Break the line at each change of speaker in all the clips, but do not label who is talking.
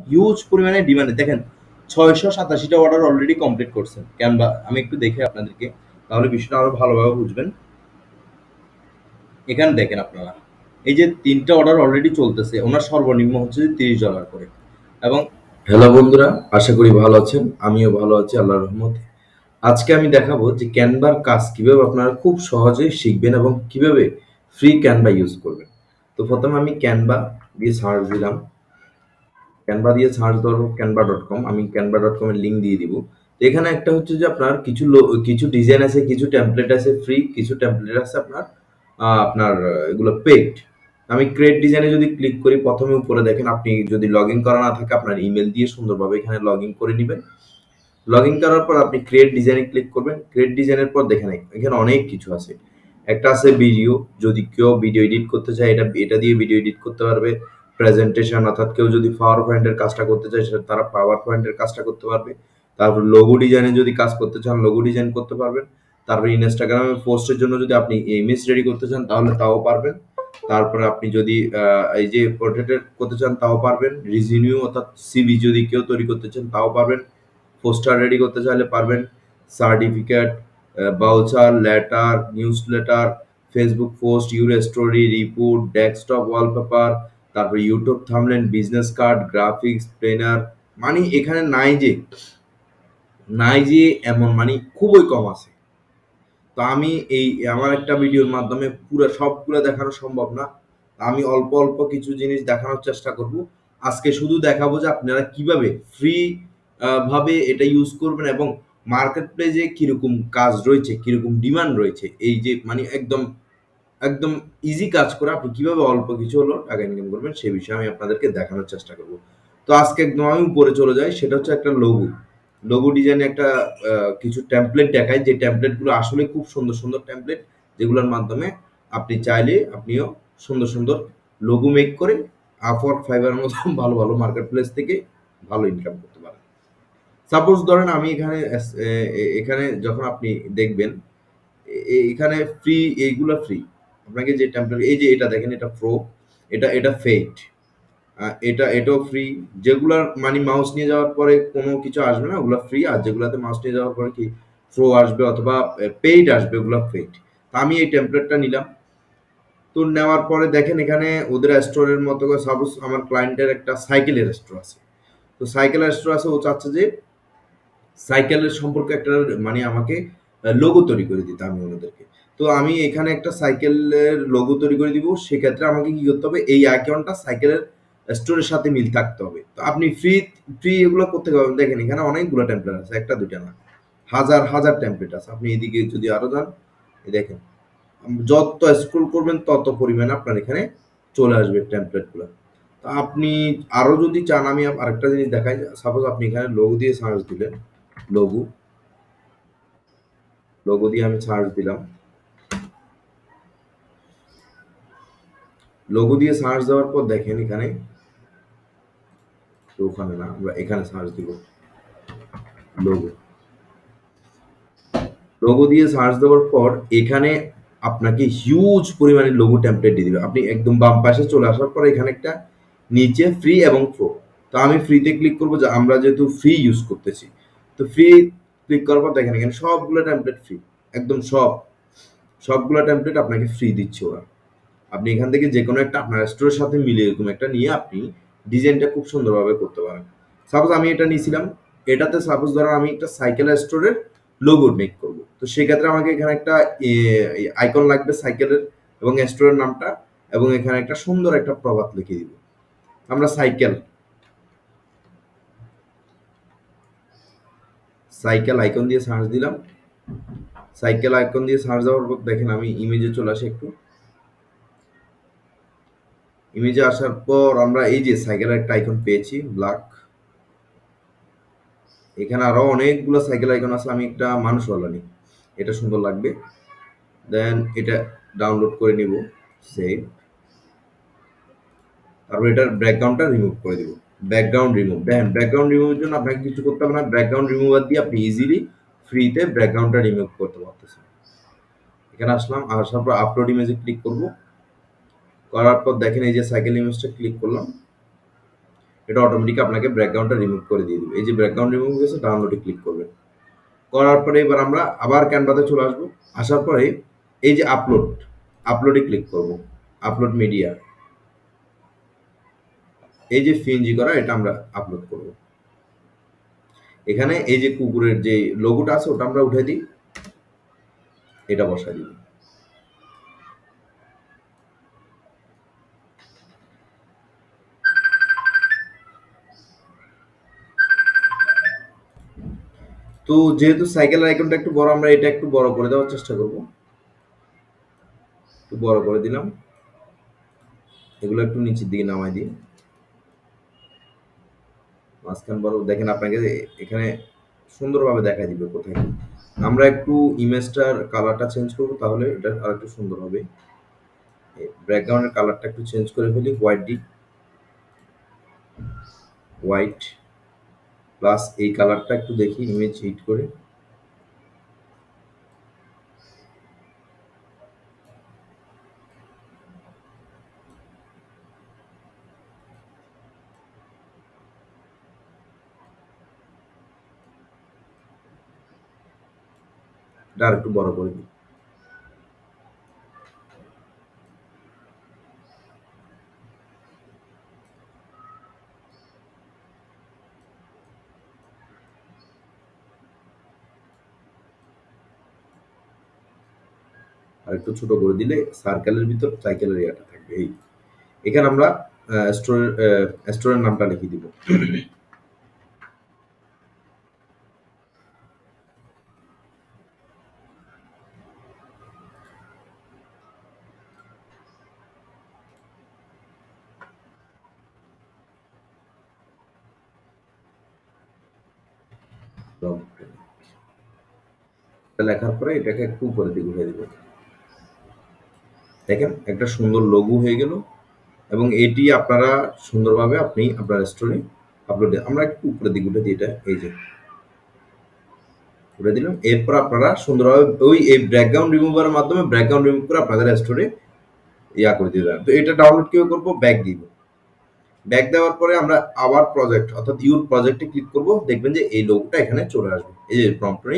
Huge পরিমাণে ডিমান্ডে দেখেন 687টা order already complete করছেন ক্যানভা। আমি একটু দেখে আপনাদেরকে, তাহলে বিষয়টা আরো ভালোভাবে বুঝবেন। এখানে দেখেন আপনারা, এই যে 3টা অর্ডার অলরেডি চলতেছে, ওনার সর্বনিম্ন হচ্ছে $30 করে। এবং হ্যালো বন্ধুরা, আশা করি ভালো আছেন, আমিও ভালো আছি আল্লাহর রহমতে। আজকে আমি দেখাবো যে ক্যানভার কাজ কিভাবে আপনারা খুব সহজে শিখবেন এবং কিভাবে ফ্রি ক্যানভা ইউজ করবেন। তো প্রথমে আমি ক্যানভা দিয়ে সার্চ দিলাম, ক্যানভা দিয়ে সার্চ দেবো canva.com, আমি canva.com এর লিঙ্ক দিয়ে দিব। তো এখানে একটা হচ্ছে যে আপনার কিছু ডিজাইন আছে, কিছু টেমপ্লেট আছে ফ্রি, কিছু টেমপ্লেট আছে আপনার এগুলো পেইড। আমি ক্রিয়েট ডিজাইনে যদি ক্লিক করি, প্রথমে উপরে দেখেন, আপনি যদি লগ ইন করা না থাকে আপনার ইমেল দিয়ে সুন্দরভাবে এখানে লগ ইন করে নেবেন। লগ ইন করার পর আপনি ক্রিয়েট ডিজাইনে ক্লিক করবেন। ক্রিয়েট ডিজাইনের পর দেখেন এখানে অনেক কিছু আছে। একটা আছে ভিডিও, যদি কেউ ভিডিও এডিট করতে চায় এটা এটা দিয়ে ভিডিও এডিট করতে পারবে। প্রেজেন্টেশন, অর্থাৎ কেউ যদি পাওয়ার পয়েন্টের কাজটা করতে চায় সেটা তারা পাওয়ার পয়েন্টের কাজটা করতে পারবে। তারপর লোগো ডিজাইনে যদি কাজ করতে চান লোগো ডিজাইন করতে পারবেন। তারপর ইনস্টাগ্রামে পোস্টের জন্য যদি আপনি ইমেজ রেডি করতে চান তাহলে তাও পারবেন। তারপরে আপনি যদি এই যে পোর্ট্রেট করতে চান তাও পারবেন। রিজিউম অর্থাৎ সিভি যদি কেউ তৈরি করতে চান তাও পারবেন। পোস্টার রেডি করতে চাইলে পারবেন। Certificate, voucher, letter, newsletter, Facebook post, your story, report, desktop wallpaper, তারপর YouTube thumbnail, business card, graphics, planner, মানে এখানে নাই যে এমন মানে খুবই কম আছে। তো আমি এই আমার একটা ভিডিওর মাধ্যমে পুরো সবগুলো দেখানো সম্ভব না। আমি অল্প অল্প কিছু জিনিস দেখানোর চেষ্টা করব। আজকে শুধু দেখাবো যে আপনারা কিভাবে ফ্রি ভাবে এটা ইউজ করবেন এবং মার্কেট প্লেসে কিরকম কাজ রয়েছে, কিরকম ডিমান্ড রয়েছে, এই যে মানে একদম একদম ইজি কাজ করে আপনি কিভাবে অল্প কিছু হলো টাকা ইনকাম করবেন সেই বিষয়ে আমি আপনাদেরকে দেখানোর চেষ্টা করব। তো আজকে একদম আমি উপরে চলে যাই, সেটা হচ্ছে একটা লোগো ডিজাইনে একটা কিছু টেমপ্লেট দেখায়, যে টেমপ্লেটগুলো আসলে খুব সুন্দর সুন্দর টেমপ্লেট, যেগুলোর মাধ্যমে আপনি চাইলে আপনিও সুন্দর সুন্দর লোগো মেক করে আপওয়ার্ক, ফাইবারের মতো ভালো ভালো মার্কেট প্লেস থেকে ভালো ইনকাম করতে পারেন। সাপোজ ধরেন আমি এখানে যখন আপনি দেখবেন এখানে ফ্রি, এইগুলো ফ্রি। আপনাকে যে টেমপ্লেট, এই যে এটা দেখেন, এটা প্রো, এটা ফেড, এটাও ফ্রি। যেগুলার মানে মাউস নিয়ে যাওয়ার পরে কোনো কিছু আসবে না ওগুলো ফ্রি, আর যেগুলাতে মাউস নিয়ে যাওয়ার পরে কি প্রো আসবে অথবা পেইড আসবে ওগুলো পেইড। তো আমি এই টেমপ্লেটটা নিলাম। তো নেওয়ার পরে দেখেন এখানে ওদের স্টোরের মতো করে, সাপোজ আমার ক্লায়েন্টের একটা সাইকেলের স্টোর আছে। তো সাইকেলের স্টোর আছে, ও চাচ্ছে যে সাইকেলের সম্পর্কে একটা মানে আমাকে লোগো তৈরি করে দিতে আমি ওনাদেরকে। তো আমি এখানে একটা সাইকেলের লোগো তৈরি করে দিব। সেক্ষেত্রে আমাকে কি করতে হবে, এই আইকনটা সাইকেলের স্টোরের সাথে মিল থাকতে হবে। তো আপনি ফ্রি ফ্রি এগুলো করতে পারবেন। দেখেন এখানে অনেকগুলো টেমপ্লেট আছে, একটা দুইটা না, হাজার হাজার টেমপ্লেট আছে। আপনি এদিকে যদি আরো যান, এই দেখেন যত স্ক্রল করবেন তত পরিমাণে আপনার এখানে চলে আসবে টেমপ্লেটগুলো। তো আপনি আরো যদি চান, আমি আরেকটা জিনিস দেখাই। সাপোজ আপনি এখানে লোগো দিয়ে সার্চ দিলেন, লোগো লোগো দিয়ে আমি সার্চ দিলাম। লোগো দিয়ে সার্চ দেওয়ার পর দেখেন এখানে, তো ওখানে না, আমরা এখানে সার্চ দিব লোগো। লোগো দিয়ে সার্চ দেওয়ার পর এখানে আপনাকে হিউজ পরিমাণে লোগো টেমপ্লেট দিয়ে দিবে। আপনি একদম বাম পাশে চলে আসার পর এখানে একটা নিচে ফ্রি এবং প্রো। তো আমি ফ্রিতে ক্লিক করবো, যে আমরা যেহেতু ফ্রি ইউজ করতেছি। তো ফ্রি ক্লিক করার পর দেখেন এখানে সবগুলো টেমপ্লেট ফ্রি, একদম সবগুলো টেমপ্লেট আপনাকে ফ্রি দিচ্ছে ওরা। আপনি এখান থেকে যে কোনো একটা আপনার স্টোরের সাথে মিলে এরকম একটা নিয়ে আপনি ডিজাইনটা খুব সুন্দরভাবে করতে পারেন। সাপোজ আমি এটা নিয়েছিলাম, এটাতে সাপোজ ধরো আমি একটা সাইকেল স্টোরের লোগো মেক করব। তো সেক্ষেত্রে আমাকে এখানে একটা আইকন লাগবে সাইকেলের এবং স্টোরের নামটা, এবং এখানে একটা সুন্দর একটা প্রবাদ লিখে দিব। আমরা সাইকেল সাইকেল আইকন দিয়ে সার্চ দিলাম। সাইকেল আইকন দিয়ে সার্চ দেওয়ার পর দেখেন আমি ইমেজে চলে আসি একটু। ইমেজে আসার পর আমরা এই যে সাইকেলের একটা আইকন পেয়েছি ব্ল্যাক। এখানে আরো অনেকগুলো সাইকেল আইকন আছে, আমি একটা মানুষওয়ালা নিই, এটা সুন্দর লাগবে। দেন এটা ডাউনলোড করে নিব, সেভ। তারপর এটার ব্যাকগ্রাউন্ডটা রিমুভ করে দিব। ব্যাকগ্রাউন্ড রিমুভ, দেখেন ব্যাকগ্রাউন্ড রিমুভের জন্য আপনাকে কিছু করতে হবে না। ব্যাকগ্রাউন্ড রিমুভার দিয়ে আপনি ইজিলি ফ্রিতে ব্যাকগ্রাউন্ডটা রিমুভ করতে পারতেছেন। এখানে আসলাম, আসার পর আপলোড ইমেজে ক্লিক করব। করার পর দেখেন এই যে সাইকেল ইমেজটা ক্লিক করলাম। এটা অটোমেটিক আপনাকে ব্যাকগ্রাউন্ডটা রিমুভ করে দিয়ে দিবে। এই যে ব্যাকগ্রাউন্ড রিমুভ হয়েছে, ডাউনলোডে ক্লিক করবেন। করার পরে এবার আমরা আবার ক্যানভাতে চলে আসবো। আসার পরে এই যে আপলোডে ক্লিক করব। আপলোড মিডিয়া, এই যে পিএনজি করা, এটা আমরা আপলোড করব। এখানে এই যে কুকুরের যে লোগোটা আছে ওটা আমরা উঠে দিই, এটা বসাই দিই। তো যেহেতু সাইকেলের আইকনটা একটু বড়, আমরা এটা একটু বড় করে দেওয়ার চেষ্টা করব। একটু বড় করে দিলাম। এগুলো একটু নিচের দিকে নামাই দিই। মাঝখান বড় দেখেন, আপনাকে এখানে সুন্দরভাবে দেখা দিবে কোথায় কি। আমরা একটু ইমেজটার কালারটা চেঞ্জ করব, তাহলে এটা আর একটু সুন্দর হবে। ব্যাকগ্রাউন্ডের কালারটা একটু চেঞ্জ করে ফেলি, হোয়াইট প্লাস এই কালারটা একটু দেখি, ইমেজ হিট করে এটা আর একটু বড় করে দিই। আর একটু ছোট করে দিলে সার্কেলের ভিতর সাইকেলের ইয়াটা থাকবে। এই এখানে আমরা স্টোরের নামটা লিখে দিব। লেখার পরে এটাকে একটু উপরে দিকে উঠে দিব। দেখেন একটা সুন্দর লোগো হয়ে গেল, এবং এটি আপনারা সুন্দরভাবে আপনি আপনার স্টোরে আপলোড, আমরা একটু উপরে দিকে উঠে দিই, এটা এই যে উঠে দিলাম। এরপর আপনারা সুন্দরভাবে ওই এই ব্যাকগ্রাউন্ড রিমুভারের মাধ্যমে ব্যাকগ্রাউন্ড রিমুভ করে আপনাদের স্টোরে ইয়া করে দিতে পারেন। তো এটা ডাউনলোড কিভাবে করবো? ব্যাক দিব। ব্যাক দেওয়ার পরে আমরা আবার প্রজেক্ট অর্থাৎ ইউর প্রজেক্টে ক্লিক করব। দেখবেন যে এই লোগোটা এখানে চলে আসবে, এই যে প্রম্পটে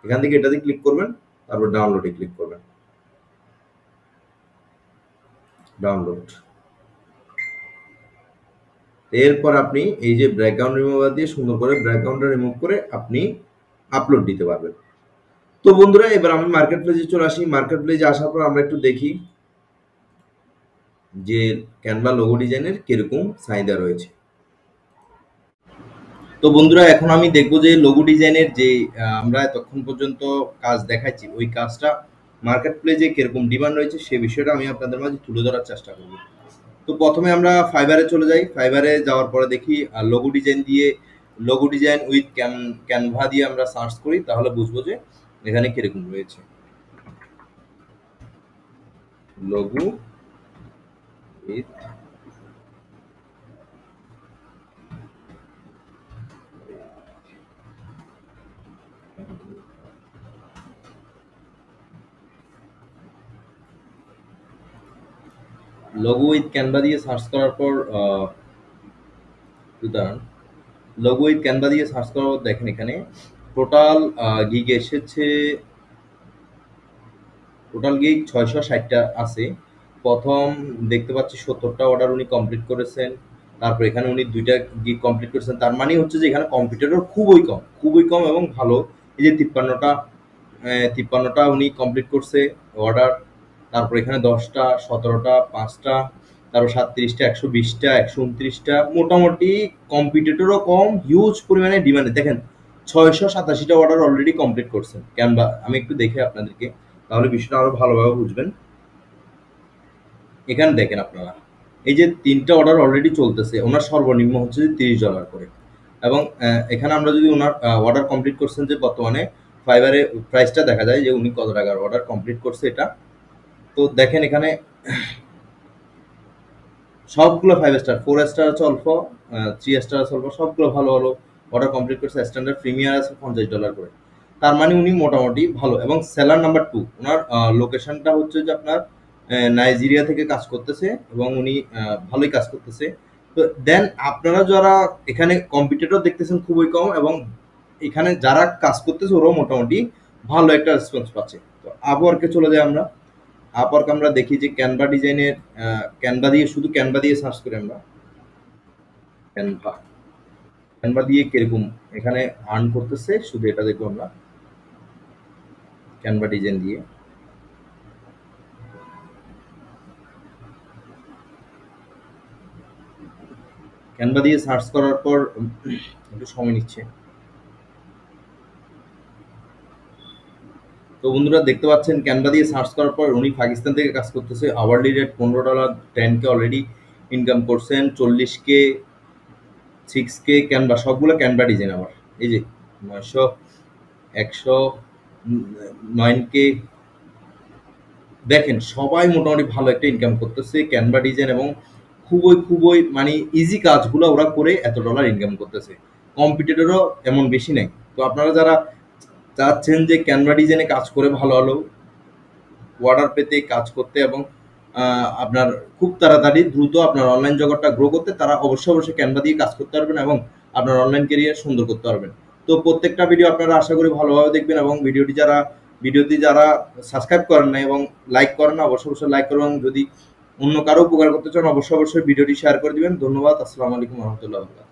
এখান থেকে এটাতে ক্লিক করবেন, তারপর ডাউনলোডে ক্লিক করবেন। ডাউনলোড, এরপর আপনি এই যে ব্যাকগ্রাউন্ড রিমুভার দিয়ে সুন্দর করে ব্যাকগ্রাউন্ডটা রিমুভ করে আপনি আপলোড দিতে পারবেন। তো বন্ধুরা, এবার আমি মার্কেট প্লেসে চলে আসি। মার্কেট প্লেসে আসার পর আমরা একটু দেখি যে ক্যানভা লোগো ডিজাইনের কিরকম চাহিদা রয়েছে। তো বন্ধুরা, এখন আমি দেখবো যে লোগো ডিজাইনের যে আমরা এতক্ষণ পর্যন্ত কাজ দেখাচ্ছি, ওই কাজটা মার্কেট প্লেসে কিরকম ডিমান্ড রয়েছে সে বিষয়টা আমি আপনাদের মাঝে তুলে ধরার চেষ্টা করব। তো প্রথমে আমরা ফাইবারে চলে যাই। ফাইবারে যাওয়ার পরে দেখি লোগো ডিজাইন উইথ ক্যানভা দিয়ে আমরা সার্চ করি, তাহলে বুঝবো যে এখানে কিরকম রয়েছে। লোগো উইথ ক্যানভা দিয়ে সার্চ করার পর উদাহরণ লোগো উইথ ক্যানভা দিয়ে সার্চ করার পর দেখেন এখানে টোটাল গিগ এসেছে। টোটাল গিগ 660টা আছে। প্রথম দেখতে পাচ্ছি 70টা অর্ডার উনি কমপ্লিট করেছেন। তারপর এখানে উনি 2টা গিগ কমপ্লিট করেছেন। তার মানে হচ্ছে যে এখানে কম্পিউটারও খুবই কম এবং ভালো। এই যে 53টা উনি কমপ্লিট করছে অর্ডার। তারপর এখানে 10টা, 17টা, 5টা, তারপর 37টা, 120টা, 129টা, মোটামুটি কম্পিটিটরও কম, হিউজ পরিমাণে ডিমান্ডে। দেখেন 687টা অর্ডার অলরেডি কমপ্লিট করছেন ক্যানভা। আমি একটু দেখে আপনাদেরকে, তাহলে বিষয়টা আরো ভালোভাবে বুঝবেন। এখানে দেখেন আপনারা এই যে 3টা অর্ডার অলরেডি চলতেছে, ওনার সর্বনিম্ন হচ্ছে যে $30 করে। এবং এখানে আমরা যদি ওনার অর্ডার কমপ্লিট করছেন যে বর্তমানে ফাইবারে প্রাইসটা দেখা যায় যে উনি কত টাকার অর্ডার কমপ্লিট করছে এটা। তো দেখেন এখানে সবগুলো 5 স্টার, 4 স্টার আছে অল্প, 3 স্টার আছে অল্প, সবগুলো ভালো ভালো অর্ডার কমপ্লিট করছে। স্ট্যান্ডার্ড প্রিমিয়ার আছে $50 করে। তার মানে উনি মোটামুটি ভালো। এবং সেলার নাম্বার 2, ওনার লোকেশনটা হচ্ছে যে আপনার নাইজেরিয়া থেকে কাজ করতেছে এবং উনি ভালোই কাজ করতেছে। তো দেন আপনারা যারা এখানে কম্পিটিটর দেখতেছেন খুবই কম, এবং এখানে যারা কাজ করতেছে ওরাও মোটামুটি ভালো একটা রেসপন্স পাচ্ছে। তো আপওয়ার্কে চলে যাই আমরা। আপওয়ার্ক আমরা দেখি যে ক্যানভা ডিজাইনের, ক্যানভা দিয়ে, শুধু ক্যানভা দিয়ে সার্চ করি আমরা, ক্যানভা, ক্যানভা দিয়ে কিরকম এখানে আর্ন করতেছে শুধু এটা দেখবো আমরা। ক্যানভা ডিজাইন দিয়ে, ক্যানভা দিয়ে সার্চ করার পর একটু সময় নিচ্ছে। তো বন্ধুরা দেখতে পাচ্ছেন ক্যানভা দিয়ে সার্চ করার পর উনি পাকিস্তান থেকে কাজ করতেছে, hourly rate $15, 10K already income করছেন, 40K, 6K, ক্যানভা, সবগুলো ক্যানভা ডিজাইন আমার। এই যে 900, 100, 9K, দেখেন সবাই মোটামুটি ভালো একটা ইনকাম করতেছে ক্যানভা ডিজাইন, এবং খুবই খুবই মানে ইজি কাজগুলো ওরা করে এত ডলার ইনকাম করতেছে। কম্পিটিটরও এমন বেশি নেই। তো আপনারা যারা চাচ্ছেন যে ক্যানভা ডিজাইনে কাজ করে ভালো ভালো অর্ডার পেতে, কাজ করতে, এবং আপনার খুব তাড়াতাড়ি দ্রুত আপনার অনলাইন জগৎটা গ্রো করতে, তারা অবশ্যই অবশ্যই ক্যানভা দিয়ে কাজ করতে পারবেন এবং আপনার অনলাইন ক্যারিয়ার সুন্দর করতে পারবেন। তো প্রত্যেকটা ভিডিও আপনারা আশা করি ভালোভাবে দেখবেন, এবং ভিডিওটি যারা সাবস্ক্রাইব করেন না এবং লাইক করেন না, অবশ্যই অবশ্যই লাইক করবেন। যদি অন্য কারো উপকার করতে চান অবশ্যই অবশ্যই ভিডিওটি শেয়ার করে দিবেন। ধন্যবাদ। আসসালামু আলাইকুম রহমতুল্লাহ।